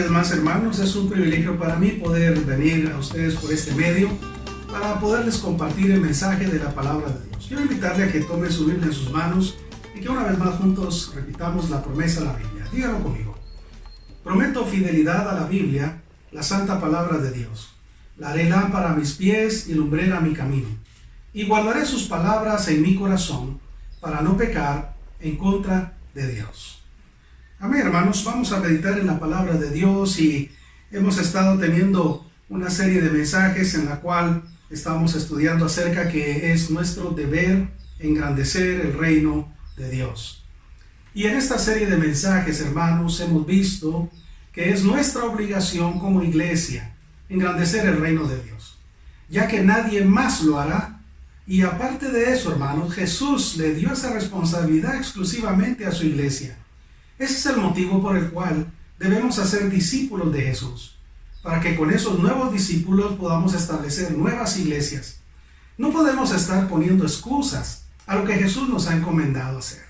vez más, hermanos, es un privilegio para mí poder venir a ustedes por este medio para poderles compartir el mensaje de la palabra de Dios. Quiero invitarle a que tome su Biblia en sus manos y que una vez más juntos repitamos la promesa de la Biblia. Díganlo conmigo. Prometo fidelidad a la Biblia, la santa palabra de Dios. La haré lámpara a mis pies y lumbrera a mi camino. Y guardaré sus palabras en mi corazón para no pecar en contra de Dios. Amén, hermanos. Vamos a meditar en la palabra de Dios y hemos estado teniendo una serie de mensajes en la cual estamos estudiando acerca que es nuestro deber engrandecer el reino de Dios. Y en esta serie de mensajes, hermanos, hemos visto que es nuestra obligación como iglesia engrandecer el reino de Dios, ya que nadie más lo hará. Y aparte de eso, hermanos, Jesús le dio esa responsabilidad exclusivamente a su iglesia. Ese es el motivo por el cual debemos hacer discípulos de Jesús, para que con esos nuevos discípulos podamos establecer nuevas iglesias. No podemos estar poniendo excusas a lo que Jesús nos ha encomendado hacer,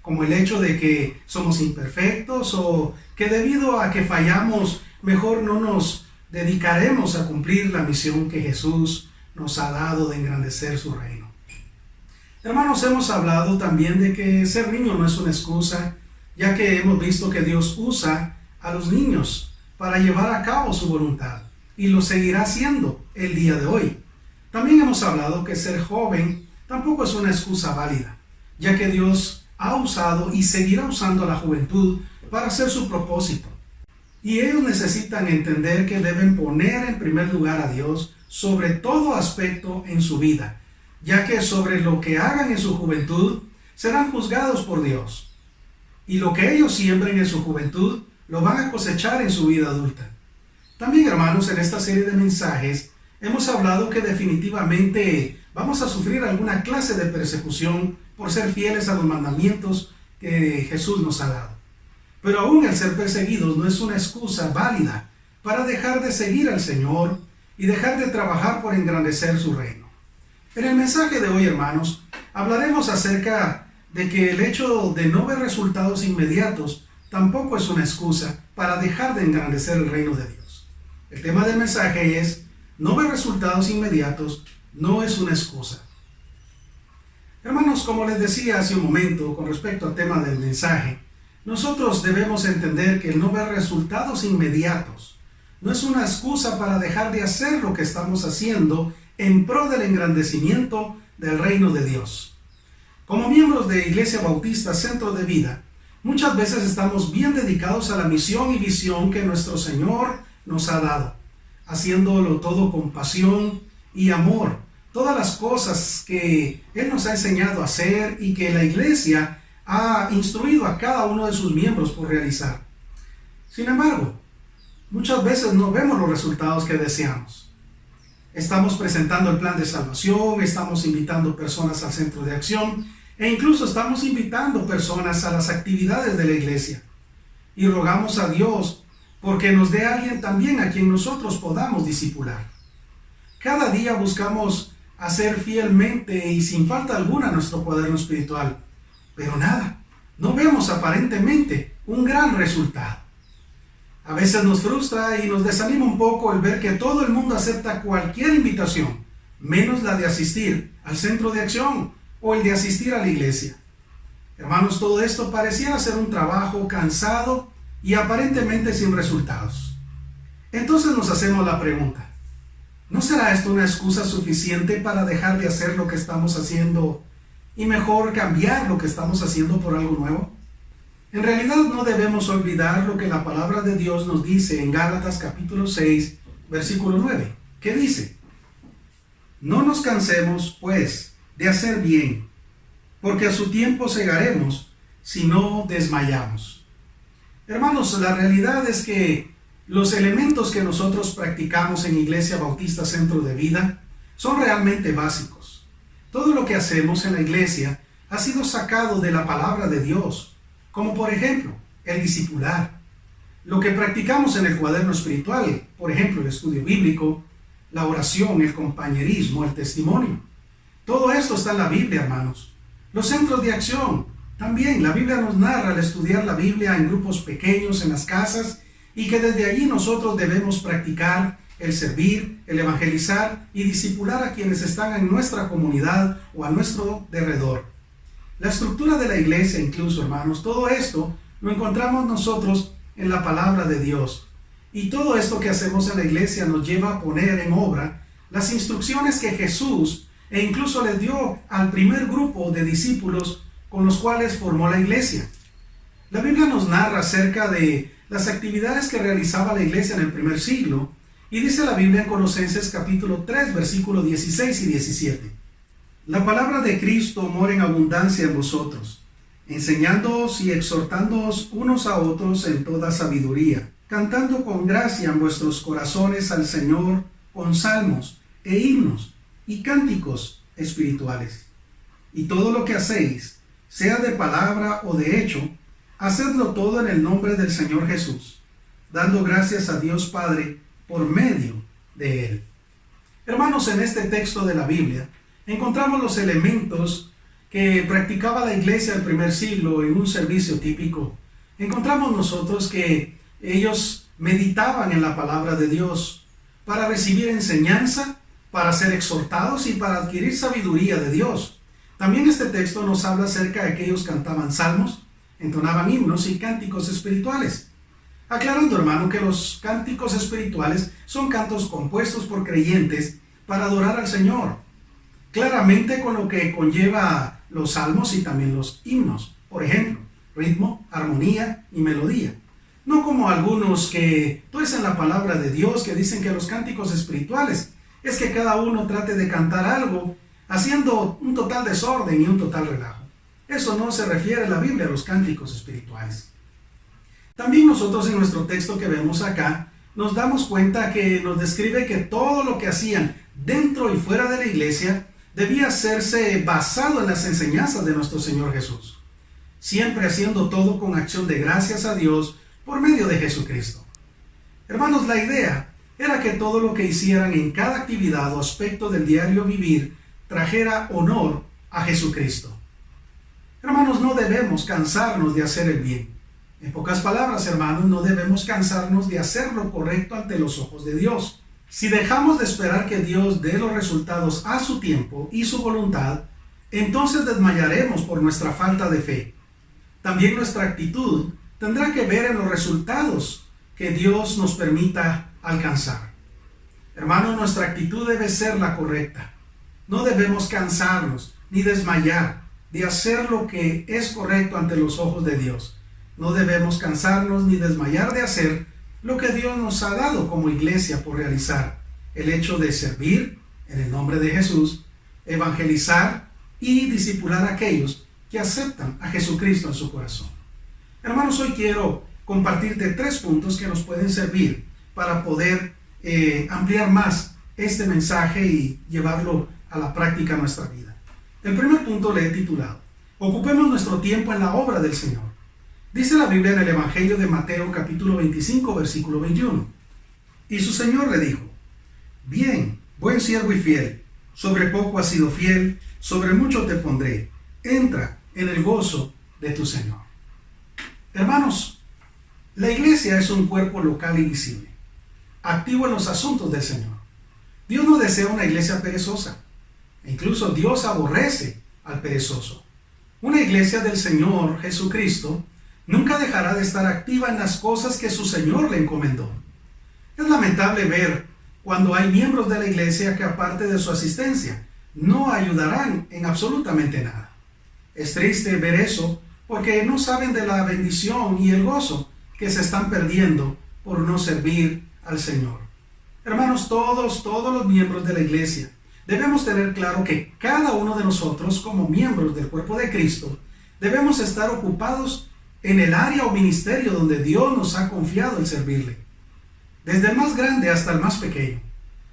como el hecho de que somos imperfectos o que debido a que fallamos, mejor no nos dedicaremos a cumplir la misión que Jesús nos ha dado de engrandecer su reino. Hermanos, hemos hablado también de que ser niño no es una excusa, ya que hemos visto que Dios usa a los niños para llevar a cabo su voluntad, y lo seguirá haciendo el día de hoy. También hemos hablado que ser joven tampoco es una excusa válida, ya que Dios ha usado y seguirá usando a la juventud para hacer su propósito. Y ellos necesitan entender que deben poner en primer lugar a Dios sobre todo aspecto en su vida, ya que sobre lo que hagan en su juventud serán juzgados por Dios. Y lo que ellos siembren en su juventud lo van a cosechar en su vida adulta. También, hermanos, en esta serie de mensajes hemos hablado que definitivamente vamos a sufrir alguna clase de persecución por ser fieles a los mandamientos que Jesús nos ha dado. Pero aún el ser perseguidos no es una excusa válida para dejar de seguir al Señor y dejar de trabajar por engrandecer su reino. En el mensaje de hoy, hermanos, hablaremos acerca de que el hecho de no ver resultados inmediatos tampoco es una excusa para dejar de engrandecer el reino de Dios. El tema del mensaje es: no ver resultados inmediatos no es una excusa. Hermanos, como les decía hace un momento con respecto al tema del mensaje, nosotros debemos entender que el no ver resultados inmediatos no es una excusa para dejar de hacer lo que estamos haciendo en pro del engrandecimiento del reino de Dios. Como miembros de Iglesia Bautista Centro de Vida, muchas veces estamos bien dedicados a la misión y visión que nuestro Señor nos ha dado, haciéndolo todo con pasión y amor, todas las cosas que Él nos ha enseñado a hacer y que la Iglesia ha instruido a cada uno de sus miembros por realizar. Sin embargo, muchas veces no vemos los resultados que deseamos. Estamos presentando el plan de salvación, estamos invitando personas al centro de acción e incluso estamos invitando personas a las actividades de la iglesia. Y rogamos a Dios porque nos dé a alguien también a quien nosotros podamos discipular. Cada día buscamos hacer fielmente y sin falta alguna nuestro cuaderno espiritual, pero nada, no vemos aparentemente un gran resultado. A veces nos frustra y nos desanima un poco el ver que todo el mundo acepta cualquier invitación, menos la de asistir al centro de acción o el de asistir a la iglesia. Hermanos, todo esto pareciera ser un trabajo cansado y aparentemente sin resultados. Entonces nos hacemos la pregunta: ¿no será esto una excusa suficiente para dejar de hacer lo que estamos haciendo y mejor cambiar lo que estamos haciendo por algo nuevo? En realidad no debemos olvidar lo que la palabra de Dios nos dice en Gálatas capítulo 6, versículo 9, que dice: no nos cansemos, pues, de hacer bien, porque a su tiempo segaremos si no desmayamos. Hermanos, la realidad es que los elementos que nosotros practicamos en Iglesia Bautista Centro de Vida son realmente básicos. Todo lo que hacemos en la iglesia ha sido sacado de la palabra de Dios, como por ejemplo el discipular, lo que practicamos en el cuaderno espiritual, por ejemplo el estudio bíblico, la oración, el compañerismo, el testimonio. Todo esto está en la Biblia, hermanos. Los centros de acción, también la Biblia nos narra al estudiar la Biblia en grupos pequeños en las casas y que desde allí nosotros debemos practicar el servir, el evangelizar y discipular a quienes están en nuestra comunidad o a nuestro derredor. La estructura de la iglesia, incluso, hermanos, todo esto lo encontramos nosotros en la palabra de Dios. Y todo esto que hacemos en la iglesia nos lleva a poner en obra las instrucciones que Jesús incluso les dio al primer grupo de discípulos con los cuales formó la iglesia. La Biblia nos narra acerca de las actividades que realizaba la iglesia en el primer siglo, y dice la Biblia en Colosenses capítulo 3, versículos 16 y 17. La palabra de Cristo mora en abundancia en vosotros, enseñándoos y exhortándoos unos a otros en toda sabiduría, cantando con gracia en vuestros corazones al Señor con salmos e himnos y cánticos espirituales. Y todo lo que hacéis, sea de palabra o de hecho, hacedlo todo en el nombre del Señor Jesús, dando gracias a Dios Padre por medio de Él. Hermanos, en este texto de la Biblia encontramos los elementos que practicaba la iglesia del primer siglo en un servicio típico. Encontramos nosotros que ellos meditaban en la palabra de Dios para recibir enseñanza, para ser exhortados y para adquirir sabiduría de Dios. También este texto nos habla acerca de que ellos cantaban salmos, entonaban himnos y cánticos espirituales. Aclarando, hermano, que los cánticos espirituales son cantos compuestos por creyentes para adorar al Señor, claramente con lo que conlleva los salmos y también los himnos, por ejemplo, ritmo, armonía y melodía. No como algunos que tuercen la palabra de Dios, que dicen que los cánticos espirituales es que cada uno trate de cantar algo haciendo un total desorden y un total relajo. Eso no se refiere a la Biblia a los cánticos espirituales. También nosotros en nuestro texto que vemos acá, nos damos cuenta que nos describe que todo lo que hacían dentro y fuera de la iglesia debía hacerse basado en las enseñanzas de nuestro Señor Jesús, siempre haciendo todo con acción de gracias a Dios por medio de Jesucristo. Hermanos, la idea era que todo lo que hicieran en cada actividad o aspecto del diario vivir trajera honor a Jesucristo. Hermanos, no debemos cansarnos de hacer el bien. En pocas palabras, hermanos, no debemos cansarnos de hacer lo correcto ante los ojos de Dios. Si dejamos de esperar que Dios dé los resultados a su tiempo y su voluntad, entonces desmayaremos por nuestra falta de fe. También nuestra actitud tendrá que ver en los resultados que Dios nos permita alcanzar. Hermanos, nuestra actitud debe ser la correcta. No debemos cansarnos ni desmayar de hacer lo que es correcto ante los ojos de Dios. No debemos cansarnos ni desmayar de hacer lo que Dios nos ha dado como iglesia por realizar. El hecho de servir en el nombre de Jesús, evangelizar y discipular a aquellos que aceptan a Jesucristo en su corazón. Hermanos, hoy quiero compartirte 3 puntos que nos pueden servir para poder ampliar más este mensaje y llevarlo a la práctica en nuestra vida. El primer punto le he titulado: ocupemos nuestro tiempo en la obra del Señor. Dice la Biblia en el Evangelio de Mateo capítulo 25, versículo 21. Y su Señor le dijo: bien, buen siervo y fiel, sobre poco has sido fiel, sobre mucho te pondré. Entra en el gozo de tu Señor. Hermanos, la iglesia es un cuerpo local y visible, activo en los asuntos del Señor. Dios no desea una iglesia perezosa. E incluso Dios aborrece al perezoso. Una iglesia del Señor Jesucristo nunca dejará de estar activa en las cosas que su Señor le encomendó. Es lamentable ver cuando hay miembros de la iglesia que, aparte de su asistencia, no ayudarán en absolutamente nada. Es triste ver eso porque no saben de la bendición y el gozo que se están perdiendo por no servir al Señor. Hermanos, todos los miembros de la iglesia debemos tener claro que cada uno de nosotros, como miembros del cuerpo de Cristo, debemos estar ocupados en el área o ministerio donde Dios nos ha confiado el servirle. Desde el más grande hasta el más pequeño.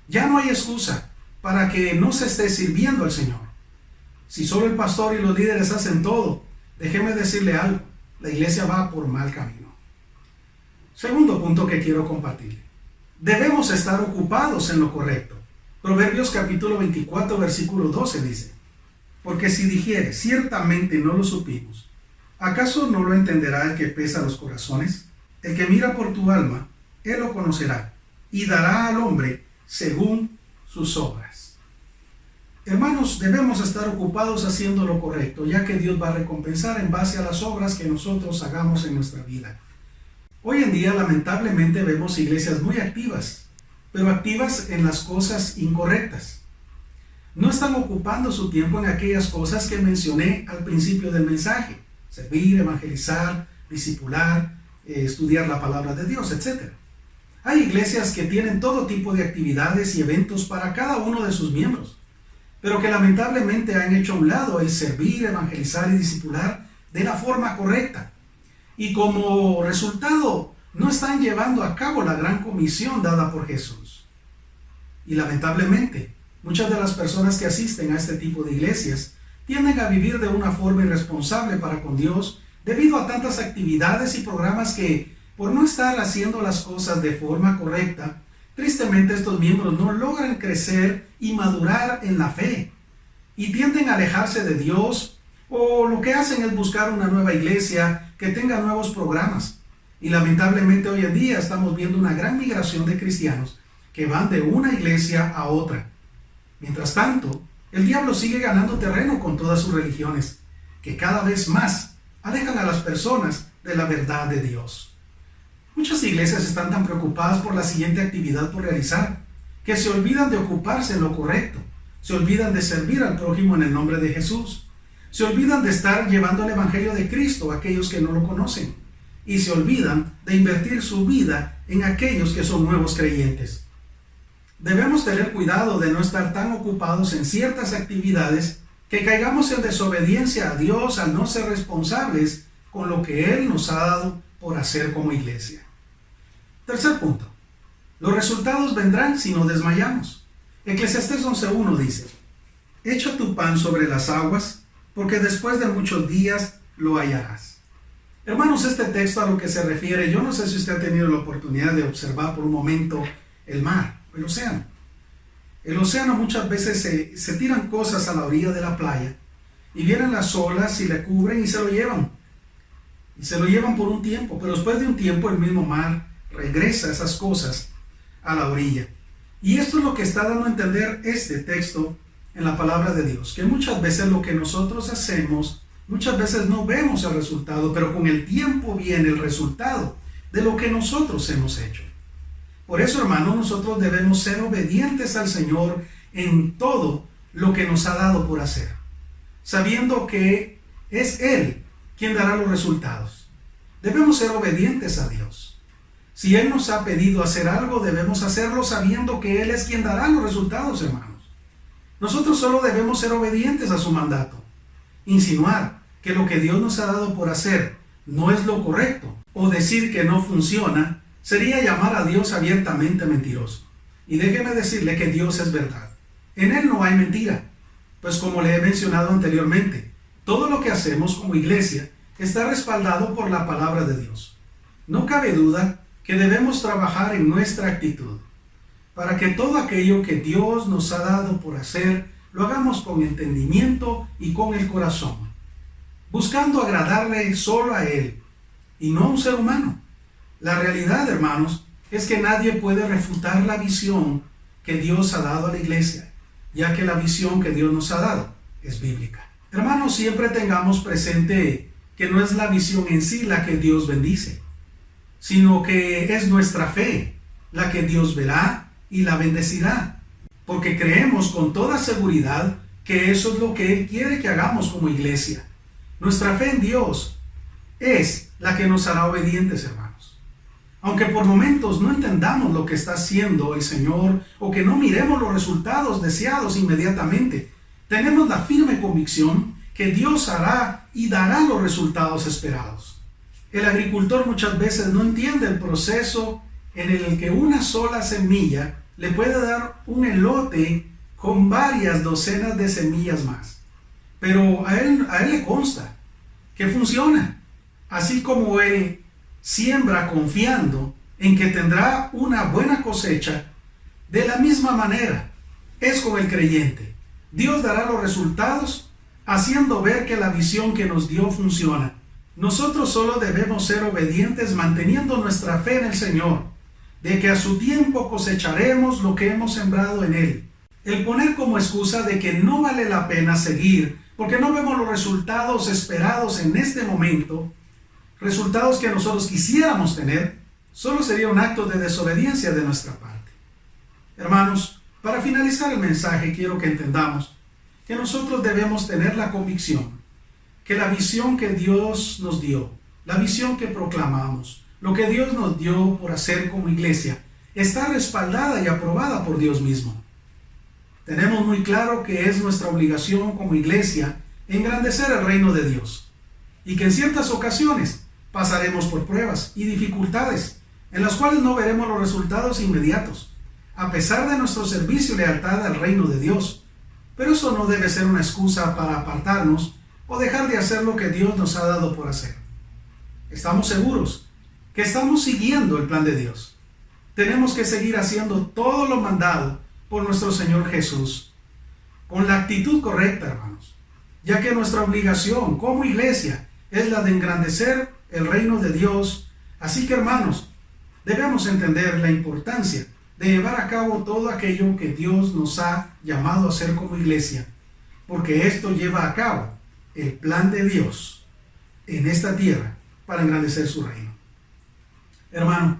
Ya no hay excusa para que no se esté sirviendo al Señor. Si solo el pastor y los líderes hacen todo, déjeme decirle algo: la iglesia va por mal camino. Segundo punto que quiero compartirle: debemos estar ocupados en lo correcto. Proverbios capítulo 24, versículo 12 dice: porque si dijere, ciertamente no lo supimos, ¿acaso no lo entenderá el que pesa los corazones? El que mira por tu alma Él lo conocerá y dará al hombre según sus obras. Hermanos, debemos estar ocupados haciendo lo correcto, ya que Dios va a recompensar en base a las obras que nosotros hagamos en nuestra vida. Hoy en día, lamentablemente, vemos iglesias muy activas, pero activas en las cosas incorrectas. No están ocupando su tiempo en aquellas cosas que mencioné al principio del mensaje: servir, evangelizar, discipular, estudiar la palabra de Dios, etc. Hay iglesias que tienen todo tipo de actividades y eventos para cada uno de sus miembros, pero que lamentablemente han hecho a un lado el servir, evangelizar y discipular de la forma correcta. Y como resultado, no están llevando a cabo la gran comisión dada por Jesús. Y lamentablemente, muchas de las personas que asisten a este tipo de iglesias tienden a vivir de una forma irresponsable para con Dios debido a tantas actividades y programas que, por no estar haciendo las cosas de forma correcta, tristemente estos miembros no logran crecer y madurar en la fe y tienden a alejarse de Dios, o lo que hacen es buscar una nueva iglesia que tenga nuevos programas. Y lamentablemente hoy en día estamos viendo una gran migración de cristianos que van de una iglesia a otra. Mientras tanto, el diablo sigue ganando terreno con todas sus religiones, que cada vez más alejan a las personas de la verdad de Dios. Muchas iglesias están tan preocupadas por la siguiente actividad por realizar, que se olvidan de ocuparse en lo correcto, se olvidan de servir al prójimo en el nombre de Jesús, se olvidan de estar llevando el evangelio de Cristo a aquellos que no lo conocen, y se olvidan de invertir su vida en aquellos que son nuevos creyentes. Debemos tener cuidado de no estar tan ocupados en ciertas actividades que caigamos en desobediencia a Dios al no ser responsables con lo que Él nos ha dado por hacer como iglesia. Tercer punto. Los resultados vendrán si no desmayamos. Eclesiastés 11:1 dice: echa tu pan sobre las aguas, porque después de muchos días lo hallarás. Hermanos, este texto a lo que se refiere, yo no sé si usted ha tenido la oportunidad de observar por un momento el mar, el océano. El océano muchas veces se tiran cosas a la orilla de la playa y vienen las olas y le cubren y se lo llevan. Y se lo llevan por un tiempo, pero después de un tiempo el mismo mar regresa esas cosas a la orilla. Y esto es lo que está dando a entender este texto en la palabra de Dios, que muchas veces lo que nosotros hacemos, muchas veces no vemos el resultado, pero con el tiempo viene el resultado de lo que nosotros hemos hecho. Por eso, hermanos, nosotros debemos ser obedientes al Señor en todo lo que nos ha dado por hacer, sabiendo que es Él quien dará los resultados. Debemos ser obedientes a Dios. Si Él nos ha pedido hacer algo, debemos hacerlo sabiendo que Él es quien dará los resultados, hermanos. Nosotros solo debemos ser obedientes a su mandato. Insinuar que lo que Dios nos ha dado por hacer no es lo correcto, o decir que no funciona, sería llamar a Dios abiertamente mentiroso. Y déjeme decirle que Dios es verdad. En Él no hay mentira, pues como le he mencionado anteriormente, todo lo que hacemos como iglesia está respaldado por la palabra de Dios. No cabe duda que debemos trabajar en nuestra actitud, para que todo aquello que Dios nos ha dado por hacer, lo hagamos con entendimiento y con el corazón, buscando agradarle solo a Él y no a un ser humano. La realidad, hermanos, es que nadie puede refutar la visión que Dios ha dado a la iglesia, ya que la visión que Dios nos ha dado es bíblica. Hermanos, siempre tengamos presente que no es la visión en sí la que Dios bendice, sino que es nuestra fe la que Dios verá y la bendecirá, porque creemos con toda seguridad que eso es lo que Él quiere que hagamos como iglesia. Nuestra fe en Dios es la que nos hará obedientes, hermanos. Aunque por momentos no entendamos lo que está haciendo el Señor o que no miremos los resultados deseados inmediatamente, tenemos la firme convicción que Dios hará y dará los resultados esperados. El agricultor muchas veces no entiende el proceso en el que una sola semilla le puede dar un elote con varias docenas de semillas más. Pero a él le consta que funciona. Así como él siembra confiando en que tendrá una buena cosecha, de la misma manera es con el creyente. Dios dará los resultados haciendo ver que la visión que nos dio funciona. Nosotros solo debemos ser obedientes manteniendo nuestra fe en el Señor, de que a su tiempo cosecharemos lo que hemos sembrado en él. El poner como excusa de que no vale la pena seguir porque no vemos los resultados esperados en este momento, resultados que nosotros quisiéramos tener, solo sería un acto de desobediencia de nuestra parte. Hermanos, para finalizar el mensaje quiero que entendamos que nosotros debemos tener la convicción que la visión que Dios nos dio, la visión que proclamamos, lo que Dios nos dio por hacer como iglesia, está respaldada y aprobada por Dios mismo. Tenemos muy claro que es nuestra obligación como iglesia engrandecer el reino de Dios y que en ciertas ocasiones pasaremos por pruebas y dificultades en las cuales no veremos los resultados inmediatos, a pesar de nuestro servicio y lealtad al reino de Dios. Pero eso no debe ser una excusa para apartarnos o dejar de hacer lo que Dios nos ha dado por hacer. Estamos seguros que estamos siguiendo el plan de Dios. Tenemos que seguir haciendo todo lo mandado por nuestro Señor Jesús, con la actitud correcta, hermanos, ya que nuestra obligación como iglesia es la de engrandecer el reino de Dios. Así que, hermanos, debemos entender la importancia de llevar a cabo todo aquello que Dios nos ha llamado a hacer como iglesia, porque esto lleva a cabo el plan de Dios en esta tierra para engrandecer su reino. Hermano,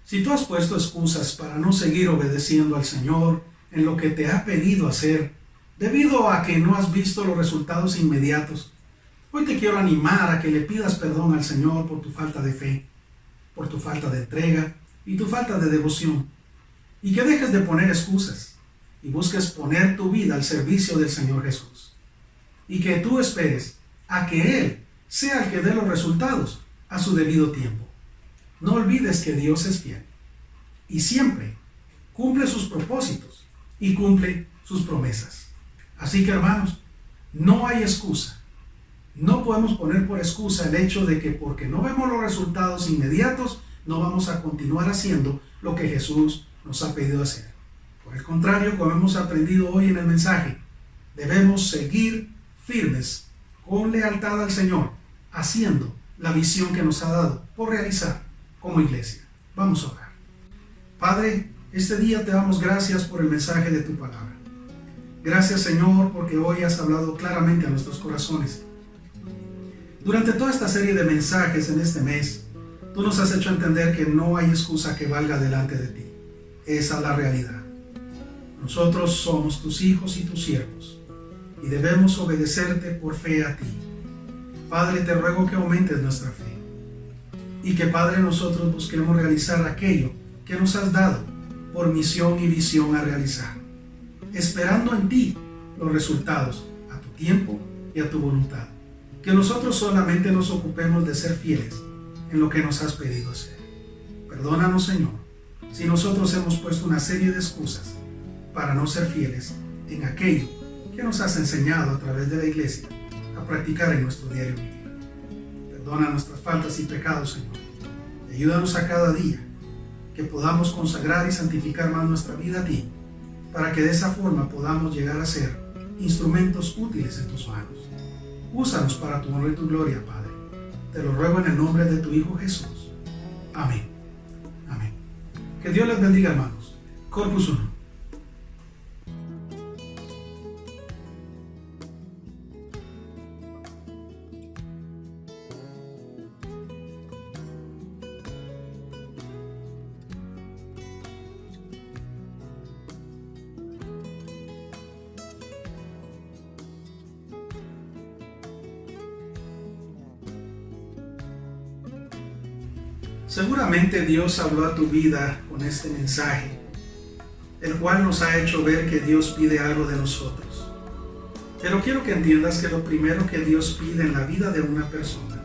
si tú has puesto excusas para no seguir obedeciendo al Señor en lo que te ha pedido hacer, debido a que no has visto los resultados inmediatos, hoy te quiero animar a que le pidas perdón al Señor por tu falta de fe, por tu falta de entrega y tu falta de devoción, y que dejes de poner excusas y busques poner tu vida al servicio del Señor Jesús, y que tú esperes a que Él sea el que dé los resultados a su debido tiempo. No olvides que Dios es fiel y siempre cumple sus propósitos y cumple sus promesas. Así que, hermanos, no hay excusa. No podemos poner por excusa el hecho de que porque no vemos los resultados inmediatos, no vamos a continuar haciendo lo que Jesús nos ha pedido hacer. Por el contrario, como hemos aprendido hoy en el mensaje, debemos seguir firmes con lealtad al Señor, haciendo la visión que nos ha dado por realizar como iglesia. Vamos a orar. Padre, este día te damos gracias por el mensaje de tu palabra. Gracias, Señor, porque hoy has hablado claramente a nuestros corazones. Durante toda esta serie de mensajes en este mes, tú nos has hecho entender que no hay excusa que valga delante de ti. Esa es la realidad. Nosotros somos tus hijos y tus siervos y debemos obedecerte por fe a ti. Padre, te ruego que aumentes nuestra fe y que, Padre, nosotros busquemos realizar aquello que nos has dado por misión y visión a realizar, esperando en ti los resultados a tu tiempo y a tu voluntad. Que nosotros solamente nos ocupemos de ser fieles en lo que nos has pedido hacer. Perdónanos, Señor, si nosotros hemos puesto una serie de excusas para no ser fieles en aquello que nos has enseñado a través de la iglesia a practicar en nuestro diario vivir. Perdona nuestras faltas y pecados, Señor, y ayúdanos a cada día que podamos consagrar y santificar más nuestra vida a ti, para que de esa forma podamos llegar a ser instrumentos útiles en tus manos. Úsanos para tu honor y tu gloria, Padre. Te lo ruego en el nombre de tu Hijo Jesús. Amén. Amén. Que Dios les bendiga, hermanos. Corpus Uno. Seguramente Dios habló a tu vida con este mensaje, el cual nos ha hecho ver que Dios pide algo de nosotros. Pero quiero que entiendas que lo primero que Dios pide en la vida de una persona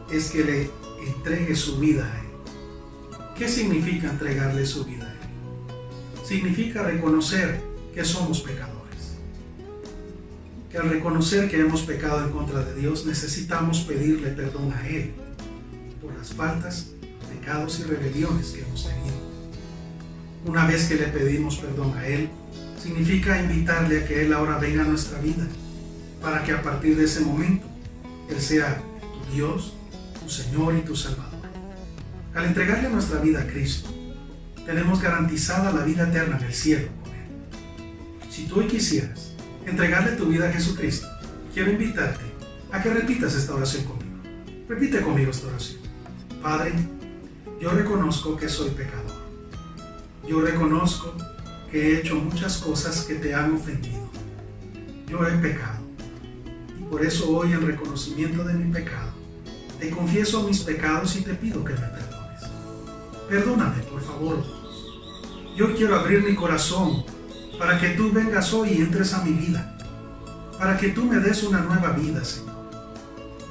es que le entregue su vida a Él. ¿Qué significa entregarle su vida a Él? Significa reconocer que somos pecadores. Que al reconocer que hemos pecado en contra de Dios, necesitamos pedirle perdón a Él por las faltas, pecados y rebeliones que hemos tenido. Una vez que le pedimos perdón a Él, significa invitarle a que Él ahora venga a nuestra vida, para que a partir de ese momento Él sea tu Dios, tu Señor y tu Salvador. Al entregarle nuestra vida a Cristo, tenemos garantizada la vida eterna en el cielo con Él. Si tú hoy quisieras entregarle tu vida a Jesucristo, quiero invitarte a que repitas esta oración conmigo. Repite conmigo esta oración. Padre, yo reconozco que soy pecador. Yo reconozco que he hecho muchas cosas que te han ofendido. Yo he pecado. Y por eso hoy, en reconocimiento de mi pecado, te confieso mis pecados y te pido que me perdones. Perdóname, por favor. Yo quiero abrir mi corazón para que tú vengas hoy y entres a mi vida, para que tú me des una nueva vida, Señor.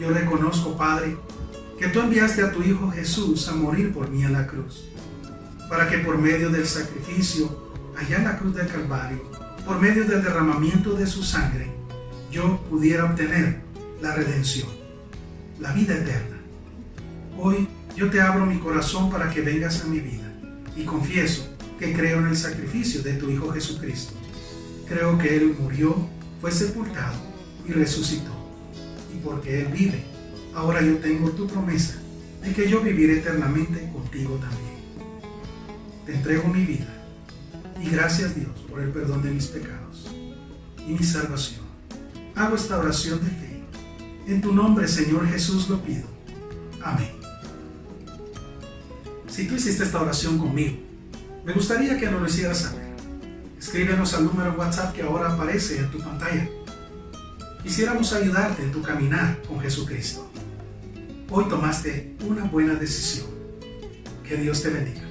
Yo reconozco, Padre, que tú enviaste a tu Hijo Jesús a morir por mí en la cruz, para que por medio del sacrificio allá en la cruz del Calvario, por medio del derramamiento de su sangre, yo pudiera obtener la redención, la vida eterna. Hoy yo te abro mi corazón para que vengas a mi vida y confieso que creo en el sacrificio de tu Hijo Jesucristo. Creo que Él murió, fue sepultado y resucitó. Y porque Él vive, ahora yo tengo tu promesa de que yo viviré eternamente contigo también. Te entrego mi vida y gracias, Dios, por el perdón de mis pecados y mi salvación. Hago esta oración de fe. En tu nombre, Señor Jesús, lo pido. Amén. Si tú hiciste esta oración conmigo, me gustaría que nos lo hicieras saber. Escríbenos al número WhatsApp que ahora aparece en tu pantalla. Quisiéramos ayudarte en tu caminar con Jesucristo. Hoy tomaste una buena decisión. Que Dios te bendiga.